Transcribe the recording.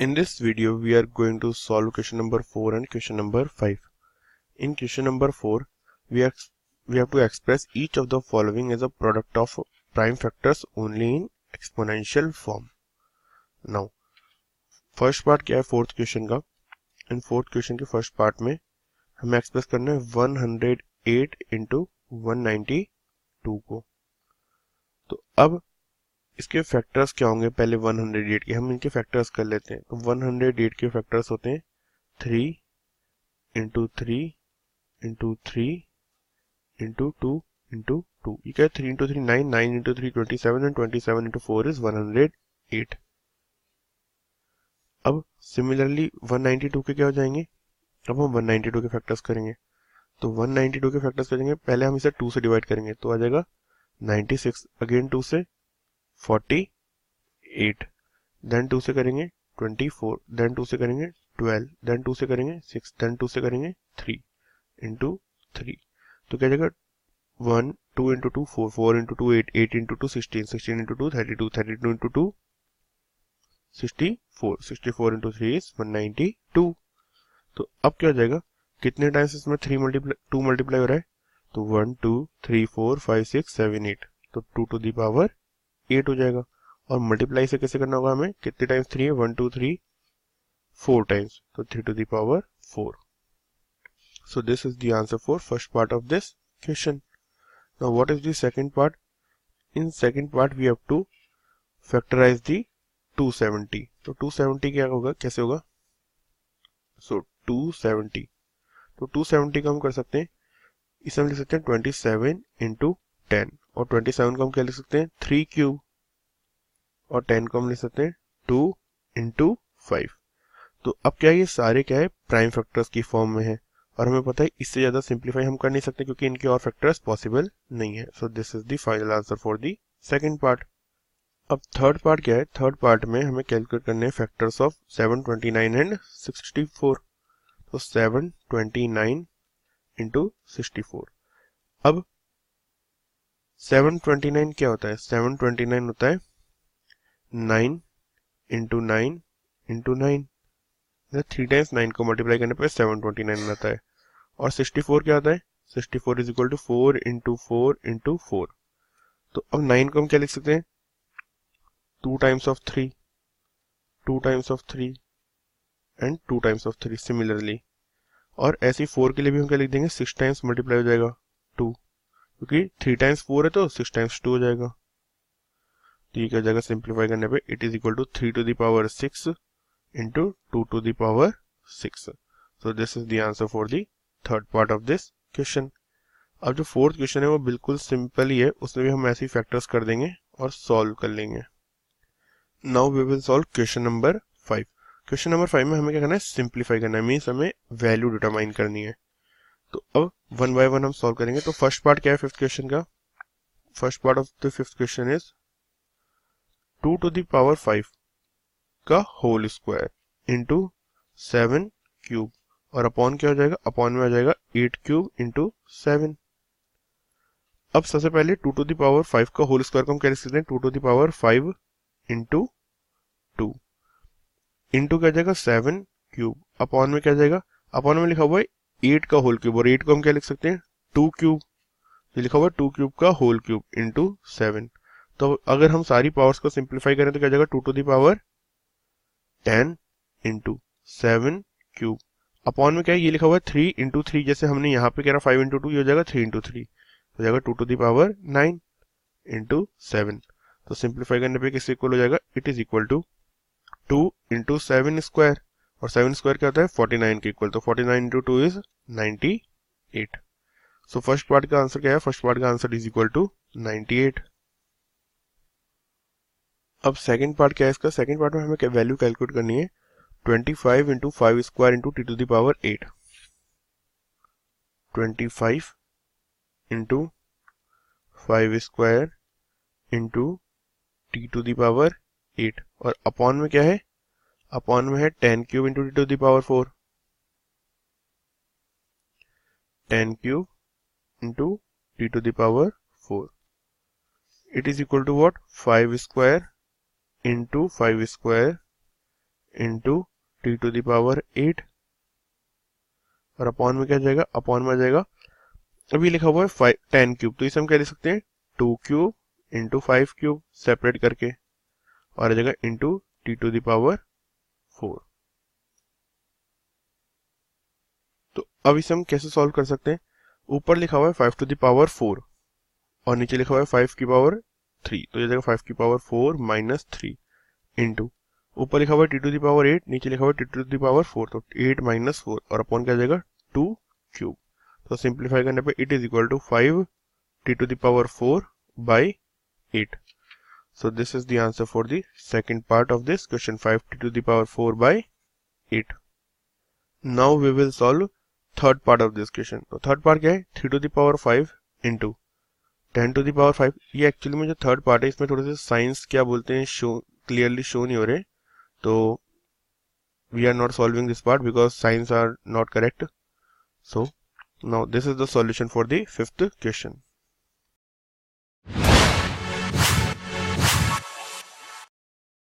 In this video, we are going to solve question number 4 and question number 5. In question number 4, we have to express each of the following as a product of prime factors only in exponential form. Now, first part क्या है fourth question का? In fourth question के first part में हमें express करना है 108 into 192 को. तो अब इसके फैक्टर्स क्या होंगे? पहले 108 के हम इनके फैक्टर्स कर लेते हैं. तो 108 के फैक्टर्स होते हैं 3 into 3 into 3 into 2 into 2. ये क्या है? 3 into 3 9, 9 into 3 27 and 27 into 4 is 108. अब सिमिलरली 192 के क्या हो जाएंगे? अब हम 192 के फैक्टर्स करेंगे. तो 192 के फैक्टर्स करेंगे, पहले हम इसे 2 से डिवाइड करेंगे तो आ जाएगा 96, अगेन 2 से 48, देन 2 से करेंगे 24, देन 2 से करेंगे 12, देन 2 से करेंगे 6, देन 2 से करेंगे 3 into 3. तो क्या जाएगा 1, 2 into 2 4, 4 into 2 8, 8 into 2 16, 16 into 2 32, 32 into 2 64, 64 into 3 is 192. तो अब क्या हो जाएगा? कितने टाइम्स इसमें 2 मल्टीप्लाई हो रहा है? तो 1 2 3 4 5 6 7 8, तो 2 to the power 8 हो जाएगा. और मल्टीप्लाई से कैसे करना होगा हमें? कितने टाइम्स 3 है? 1 2 3 4 टाइम्स, तो 3 to the power 4. So this is the answer for first part of this question. Now what is the second part? In second part we have to factorize the 270. तो 270 क्या होगा? कैसे होगा? So 270, तो 270 को हम कर सकते हैं, इसे हम लिख सकते हैं 27 into 10, और 27 को हम क्या लिख सकते हैं? 3 क्यूब, और 10 को हम लिख सकते हैं 2 into 5. तो अब क्या ये सारे क्या है? प्राइम फैक्टर्स की फॉर्म में है, और हमें पता है इससे ज़्यादा सिंप्लीफाई हम कर नहीं सकते क्योंकि इनके और फैक्टर्स पॉसिबल नहीं है. सो this is the final answer for the second part. अब थर्ड पार्ट क्या है? थर्ड पार्ट में हमें कैलकुलेट करने हैं फैक्टर्स ऑफ 729 एंड 64. तो 729 इंटू 64. अब 729 क्या होता है? 729 होता है 9 इंटू 9 इंटू 9. 3 टाइम्स 9 को मल्टीप्लाई करने पर 729 आता है. और 64 क्या होता है? 64 is equal to 4 into 4 into 4. तो अब 9 को हम क्या लिख सकते हैं? 2 times of 3, 2 times of 3 and 2 times of 3 similarly. और ऐसे 4 के लिए भी हम क्या लिख देंगे? 6 टाइम्स मल्टीप्लाई हो जाएगा 2, क्योंकि 3 टाइम्स 4 है तो 6 टाइम्स 2 हो जाएगा. तो ये क्या हो जाएगा? सिंप्लीफाई करने पे it is equal to 3 to the power 6 into 2 to the power 6. So this is the answer for the third part of this question. अब जो फोर्थ क्वेश्चन है वो बिल्कुल सिंपल ही है, उसमें भी हम ऐसे फैक्टर्स कर देंगे और सॉल्व कर लेंगे. Now we will solve question number 5. Question number 5 में हमें क्या करना है? सिंप्लीफाई करना है, मीन्स हमें वैल्यू डिटरमाइन करनी है. तो अब वन बाय वन हम सॉल्व करेंगे. तो फर्स्ट पार्ट क्या है फिफ्थ क्वेश्चन का? First part of the fifth question is 2 to the power 5 का होल स्क्वायर इंटू 7 क्यूब, और अपॉन क्या हो जाएगा? अपॉन में आ जाएगा 8 क्यूब इंटू 7. अब सबसे पहले 2 to the power 5 का होल स्क्वायर को हम क्या लिख सकते हैं? 2 to the power 5 into 2 into क्या जाएगा? 7 क्यूब. अपॉन में क्या जाएगा? अपॉन में लिखा हुआ है 8 का होल क्यूब, और 8 को हम क्या लिख सकते हैं? 2 क्यूब. ये लिखा हुआ है 2 क्यूब का होल क्यूब इंटू 7. तो अगर हम सारी पावर्स को सिंप्लीफाई करें तो क्या जाएगा? 2 to the power 10 into 7 cube. Upon में क्या है? ये लिखा हुआ है 3 इंटू 3, जैसे हमने यहाँ पे कह रहा 5 इंटू 2, ये हो जाएगा 3 इंटू 3, हो जाएगा 2 to the power 9 इंटू 7. तो सिंप्लीफाई करने पे किससे इक्वल हो जाएगा? It is equal to 2 into 7 square, और 7 स्क्वायर क्या होता है? 49 के इक्वल. तो 49 into 2 is 98. So first part का आंसर क्या है? फर्स्ट पार्ट का आंसर इज इक्वल टू 98. अब सेकंड पार्ट क्या है इसका? सेकंड पार्ट में हमें वैल्यू कैलकुलेट करनी है 25 into 5 square into T to the power 8. 25 into 5 square into T to the power 8, और अपॉन में क्या है? अपॉन में है 10 cube into T to the power 4. 10 cube into T to the power 4. It is equal to what? 5 square into 5 square into T to the power 8 और upon में क्या जाएगा, अपॉन में आ जाएगा, अभी लिखा हुआ है 10 क्यूब, तो इसे हम क्या लिख सकते हैं 2 क्यूब इंटू 5 क्यूब सेपरेट करके, और आ जाएगा into T to the power 4। तो अब इसे हम कैसे सॉल्व कर सकते हैं, ऊपर लिखा हुआ है 5 टू द पावर 4 और नीचे लिखा हुआ है 5 की पावर 3, तो ये जाएगा 5 की पावर 4 माइनस 3 इंटू, ऊपर लिखा हुआ है टी टू द पावर 8, नीचे लिखा हुआ है टी टू द पावर 4, तो 8 माइनस 4 और अपॉन क्या जाएगा 2 क्यूब। तो सिंप्लीफाई करने पे it is equal to 5 t to the power 4 by 8। So this is the answer for the second part of this question, 5t to the power 4 by 8. Now we will solve third part of this question. तो third part क्या है, 3 to the power 5 into 10 to the power 5। ये actually में जो third part है इसमें थोड़े से साइंस क्या बोलते हैं शो क्लियरली शो नहीं हो रहे, तो we are not solving this part because signs are not correct. So now this is the solution for the fifth question.